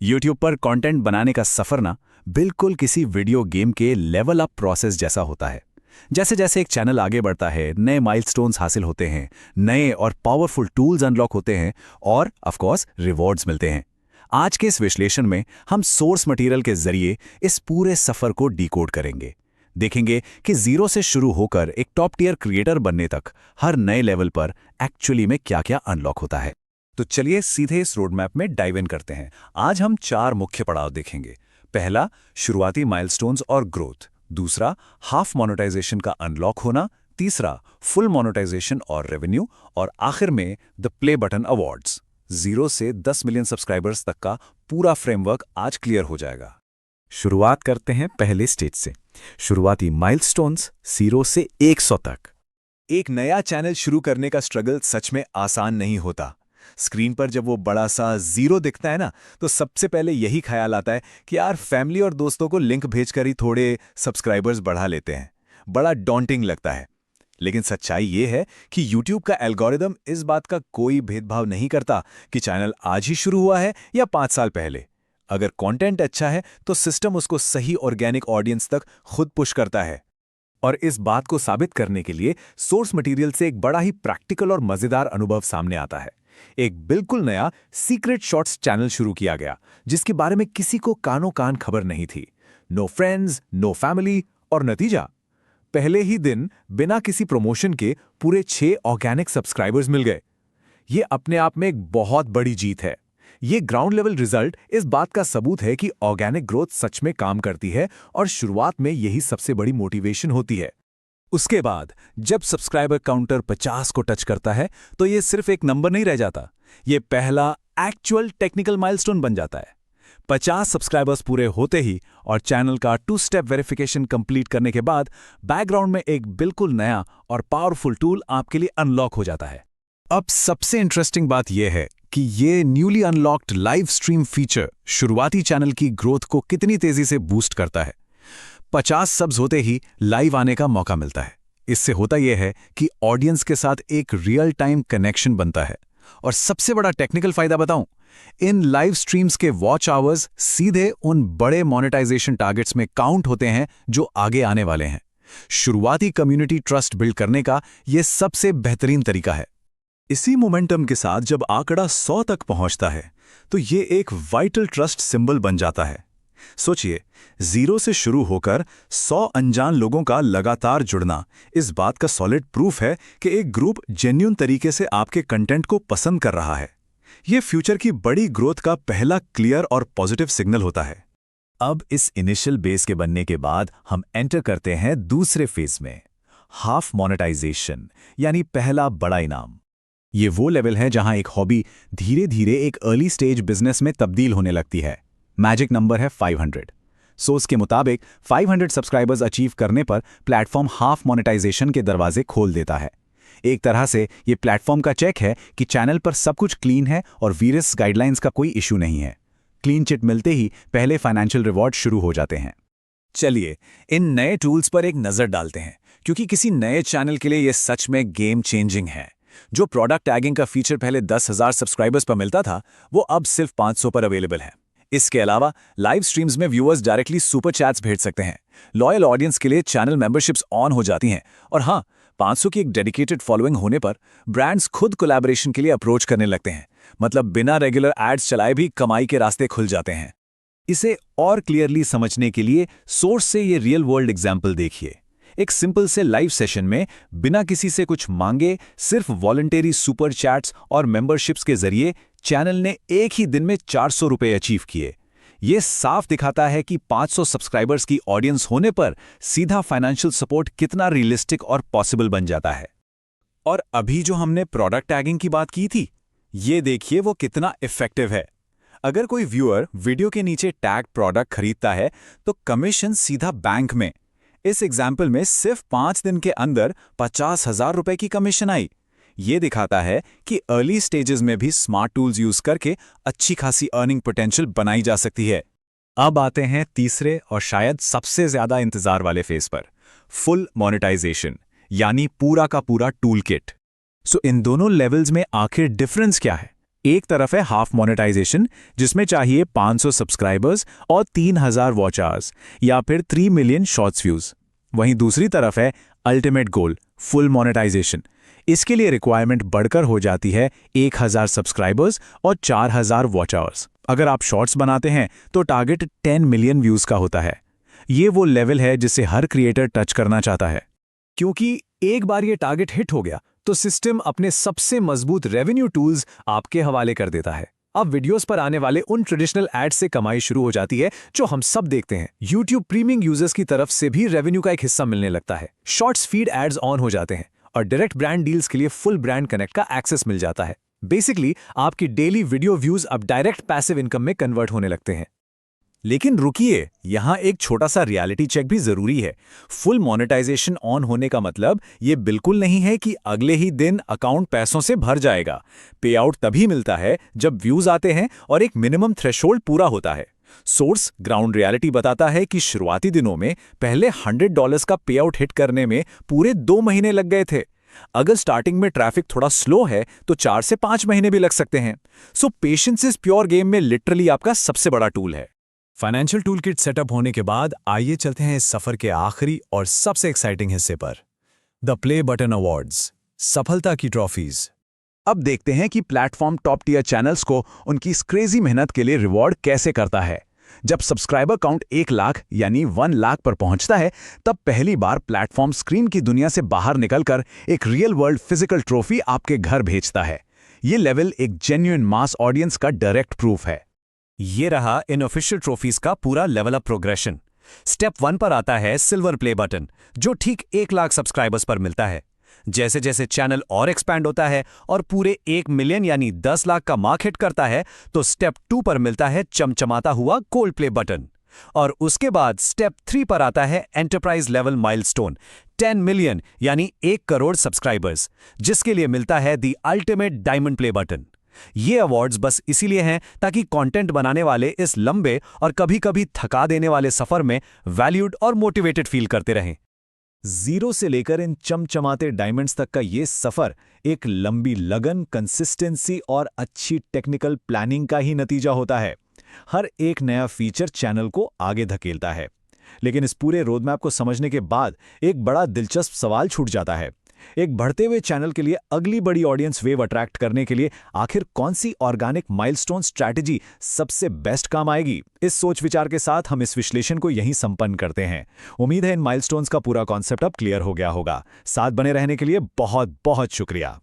YouTube पर content बनाने का सफर ना बिल्कुल किसी वीडियो गेम के लेवल अप प्रोसेस जैसा होता है। जैसे जैसे एक चैनल आगे बढ़ता है, नए माइलस्टोन्स हासिल होते हैं, नए और पावरफुल टूल्स अनलॉक होते हैं और ऑफ कोर्स रिवॉर्ड्स मिलते हैं। आज के इस विश्लेषण में हम सोर्स मटेरियल के जरिए इस पूरे सफर को डिकोड करेंगे। देखेंगे कि जीरो से शुरू होकर एक टॉप टियर क्रिएटर बनने तक हर नए लेवल पर एक्चुअली में क्या-क्या अनलॉक होता है। तो चलिए सीधे इस रोडमैप में डाइव इन करते हैं। आज हम 4 मुख्य पड़ाव देखेंगे। पहला, शुरुआती माइलस्टोन्स और ग्रोथ। दूसरा, हाफ मोनेटाइजेशन का अनलॉक होना। तीसरा, फुल मोनेटाइजेशन और रेवेन्यू। और आखिर में द प्ले बटन अवार्ड्स। 0 से 10 मिलियन सब्सक्राइबर्स तक का पूरा फ्रेमवर्क आज क्लियर हो जाएगा। शुरुआत करते हैं पहले स्टेज से, शुरुआती माइलस्टोन्स 0 से 100 तक। एक नया चैनल शुरू करने का स्ट्रगल सच में आसान नहीं होता। स्क्रीन पर जब वो बड़ा सा 0 दिखता है ना, तो सबसे पहले यही ख्याल आता है कि यार फैमिली और दोस्तों को लिंक भेजकर ही थोड़े सब्सक्राइबर्स बढ़ा लेते हैं। बड़ा डॉन्टिंग लगता है। लेकिन सच्चाई ये है कि YouTube का एल्गोरिदम इस बात का कोई भेदभाव नहीं करता कि चैनल आज ही शुरू हुआ है या 5 साल पहले। अगर कंटेंट अच्छा है तो सिस्टम उसको सही ऑर्गेनिक ऑडियंस तक खुद पुश करता है। और इस बात को साबित करने के लिए सोर्स मटेरियल से एक बड़ा ही प्रैक्टिकल और मजेदार अनुभव सामने आता है। एक बिल्कुल नया सीक्रेट शॉर्ट्स चैनल शुरू किया गया, जिसके बारे में किसी को कानो कान खबर नहीं थी। नो फ्रेंड्स, नो फैमिली, और नतीजा, पहले ही दिन बिना किसी प्रमोशन के पूरे 6 ऑर्गेनिक सब्सक्राइबर्स मिल गए। ये अपने आप में एक बहुत बड़ी जीत है। ये ग्राउंड लेवल रिजल्ट इस बात का सबूत है कि ऑर्गेनिक ग्रोथ सच में काम करती है और शुरुआत में यही सबसे बड़ी मोटिवेशन होती है। उसके बाद जब सब्सक्राइबर काउंटर 50 को टच करता है तो ये सिर्फ एक नंबर नहीं रह जाता, ये पहला एक्चुअल टेक्निकल माइलस्टोन बन जाता है। 50 सब्सक्राइबर्स पूरे होते ही और चैनल का 2 स्टेप वेरिफिकेशन कंप्लीट करने के बाद बैकग्राउंड में एक बिल्कुल नया और पावरफुल टूल आपके लिए अनलॉक हो जाता है। अब सबसे इंटरेस्टिंग बात यह है कि ये newly unlocked live stream feature शुरुआती चैनल की ग्रोथ को कितनी तेजी से बूस्ट करता है। 50 सब्स होते ही लाइव आने का मौका मिलता है। इससे होता यह है कि ऑडियंस के साथ एक रियल टाइम कनेक्शन बनता है। और सबसे बड़ा टेक्निकल फायदा बताऊं, इन लाइव स्ट्रीम्स के वॉच आवर्स सीधे उन बड़े मोनेटाइजेशन टारगेट्स में काउंट होते हैं जो आगे आने वाले हैं। शुरुआती कम्युनिटी ट्रस्ट बिल्ड करने का यह सबसे बेहतरीन तरीका है। इसी मोमेंटम के साथ जब आंकड़ा 100 तक पहुंचता है तो ये एक वाइटल ट्रस्ट सिंबल बन जाता है। सोचिए, 0 से शुरू होकर 100 अनजान लोगों का लगातार जुड़ना इस बात का सॉलिड प्रूफ है कि एक ग्रुप जेन्युइन तरीके से आपके कंटेंट को पसंद कर रहा है। यह फ्यूचर की बड़ी ग्रोथ का पहला क्लियर और पॉजिटिव सिग्नल होता है। अब इस इनिशियल बेस के बनने के बाद हम एंटर करते हैं दूसरे फेज में, हाफ मोनेटाइजेशन, यानी पहला बड़ा इनाम। ये वो लेवल है जहां एक हॉबी धीरे धीरे एक अर्ली स्टेज बिजनेस में तब्दील होने लगती है। मैजिक नंबर है 500। सोर्स के मुताबिक 500 सब्सक्राइबर्स अचीव करने पर प्लेटफॉर्म हाफ मोनेटाइजेशन के दरवाजे खोल देता है। एक तरह से ये प्लेटफॉर्म का चेक है कि चैनल पर सब कुछ क्लीन है और वीरस गाइडलाइंस का कोई इशू नहीं है। क्लीन चिट मिलते ही पहले फाइनेंशियल रिवॉर्ड शुरू हो जाते हैं। चलिए इन नए टूल्स पर एक नजर डालते हैं, क्योंकि किसी नए चैनल के लिए यह सच में गेम चेंजिंग है। जो प्रोडक्ट टैगिंग का फीचर पहले 10,000 सब्सक्राइबर्स पर मिलता था, वो अब सिर्फ 500 पर अवेलेबल है। इसके अलावा लाइव स्ट्रीम्स में व्यूअर्स डायरेक्टली सुपर चैट्स भेज सकते हैं। लॉयल ऑडियंस के लिए चैनल मेंबरशिप्स ऑन हो जाती हैं। और हाँ, 500 की एक डेडिकेटेड फॉलोइंग होने पर ब्रांड्स खुद कोलैबोरेशन के लिए अप्रोच करने लगते हैं। मतलब बिना रेगुलर एड्स चलाए भी कमाई के रास्ते खुल जाते हैं। इसे और क्लियरली समझने के लिए सोर्स से ये रियल वर्ल्ड एग्जाम्पल देखिए। एक सिंपल से लाइव सेशन में बिना किसी से कुछ मांगे सिर्फ वॉलंटरी सुपर चैट्स और मेंबरशिप्स के जरिए चैनल ने एक ही दिन में 400 रुपए अचीव किए। यह साफ दिखाता है कि 500 सब्सक्राइबर्स की ऑडियंस होने पर सीधा फाइनेंशियल सपोर्ट कितना रियलिस्टिक और पॉसिबल बन जाता है। और अभी जो हमने प्रोडक्ट टैगिंग की बात की थी, ये देखिए वो कितना इफेक्टिव है। अगर कोई व्यूअर वीडियो के नीचे टैग प्रोडक्ट खरीदता है तो कमीशन सीधा बैंक में। इस एग्जाम्पल में सिर्फ 5 दिन के अंदर 50,000 रुपए की कमीशन आई। ये दिखाता है कि अर्ली स्टेजेस में भी स्मार्ट टूल्स यूज करके अच्छी खासी अर्निंग पोटेंशियल बनाई जा सकती है। अब आते हैं तीसरे और शायद सबसे ज्यादा इंतजार वाले फेज पर, फुल मोनेटाइजेशन, यानी पूरा का पूरा टूल किट। सो इन दोनों लेवल्स में आखिर डिफरेंस क्या है? एक तरफ है हाफ मोनेटाइजेशन, जिसमें चाहिए 500 सब्सक्राइबर्स और 3000 वॉच आवर्स या फिर 3 मिलियन शॉर्ट्स व्यूज। वहीं दूसरी तरफ है अल्टीमेट गोल, फुल मोनेटाइजेशन। इसके लिए रिक्वायरमेंट बढ़कर हो जाती है 1000 सब्सक्राइबर्स और 4000 वॉच आवर्स। अगर आप शॉर्ट्स बनाते हैं तो टारगेट 10 मिलियन व्यूज का होता है। ये वो लेवल है जिसे हर क्रिएटर टच करना चाहता है, क्योंकि एक बार ये टारगेट हिट हो गया तो सिस्टम अपने सबसे मजबूत रेवेन्यू टूल्स आपके हवाले कर देता है। अब वीडियोस पर आने वाले उन ट्रेडिशनल एड्स से कमाई शुरू हो जाती है जो हम सब देखते हैं। YouTube प्रीमियम यूजर्स की तरफ से भी रेवेन्यू का एक हिस्सा मिलने लगता है। शॉर्ट्स फीड एड्स ऑन हो जाते हैं और डायरेक्ट ब्रांड डील्स के लिए फुल ब्रांड कनेक्ट का एक्सेस मिल जाता है। बेसिकली आपकी डेली वीडियो व्यूज अब डायरेक्ट पैसिव इनकम में कन्वर्ट होने लगते हैं। लेकिन रुकिए, यहाँ एक छोटा सा रियलिटी चेक भी जरूरी है। फुल मोनेटाइजेशन ऑन होने का मतलब ये बिल्कुल नहीं है कि अगले ही दिन अकाउंट पैसों से भर जाएगा। पे आउट तभी मिलता है जब व्यूज आते हैं और एक मिनिमम थ्रेशोल्ड पूरा होता है। सोर्स ग्राउंड रियलिटी बताता है कि शुरुआती दिनों में पहले $100 का पे आउट हिट करने में पूरे 2 महीने लग गए थे। अगर स्टार्टिंग में ट्रैफिक थोड़ा स्लो है तो 4 से 5 महीने भी लग सकते हैं। सो पेशेंस इज प्योर गेम में लिटरली आपका सबसे बड़ा टूल है। फाइनेंशियल टूल किट सेटअप होने के बाद आइए चलते हैं इस सफर के आखिरी और सबसे एक्साइटिंग हिस्से पर, द प्ले बटन अवार्ड्स, सफलता की ट्रॉफीज। अब देखते हैं कि प्लेटफॉर्म टॉप टियर चैनल्स को उनकी इस क्रेजी मेहनत के लिए रिवॉर्ड कैसे करता है। जब सब्सक्राइबर काउंट 1 लाख यानी 1 लाख पर पहुंचता है, तब पहली बार प्लेटफॉर्म स्क्रीन की दुनिया से बाहर निकलकर एक रियल वर्ल्ड फिजिकल ट्रॉफी आपके घर भेजता है। ये लेवल एक जेन्युइन मास ऑडियंस का डायरेक्ट प्रूफ है। ये रहा इन ऑफिशियल ट्रॉफीज का पूरा लेवल अप प्रोग्रेशन। स्टेप 1 पर आता है सिल्वर प्ले बटन, जो ठीक 1 लाख सब्सक्राइबर्स पर मिलता है। जैसे जैसे चैनल और एक्सपैंड होता है और पूरे 1 मिलियन यानी 10 लाख का मार्क हिट करता है, तो स्टेप 2 पर मिलता है चमचमाता हुआ गोल्ड प्ले बटन। और उसके बाद स्टेप 3 पर आता है एंटरप्राइज लेवल माइलस्टोन, 10 मिलियन यानी 1 करोड़ सब्सक्राइबर्स, जिसके लिए मिलता है the ultimate diamond play button. ये अवार्ड्स बस इसीलिए हैं ताकि कंटेंट बनाने वाले इस लंबे और कभी-कभी थका देने वाले सफर में वैल्यूड और मोटिवेटेड फील करते रहें। जीरो से लेकर इन चमचमाते डायमंड्स तक का ये सफर एक लंबी लगन, कंसिस्टेंसी और अच्छी टेक्निकल प्लानिंग का ही नतीजा होता है। हर एक नया फीचर चैनल को आगे धकेलता है। लेकिन इस पूरे रोडमैप को समझने के बाद एक बड़ा दिलचस्प सवाल छूट जाता है। एक बढ़ते हुए चैनल के लिए अगली बड़ी ऑडियंस वेव अट्रैक्ट करने के लिए आखिर कौन सी ऑर्गेनिक माइलस्टोन स्ट्रैटेजी सबसे बेस्ट काम आएगी? इस सोच विचार के साथ हम इस विश्लेषण को यहीं संपन्न करते हैं। उम्मीद है इन माइलस्टोन्स का पूरा कॉन्सेप्ट अब क्लियर हो गया होगा। साथ बने रहने के लिए बहुत बहुत शुक्रिया।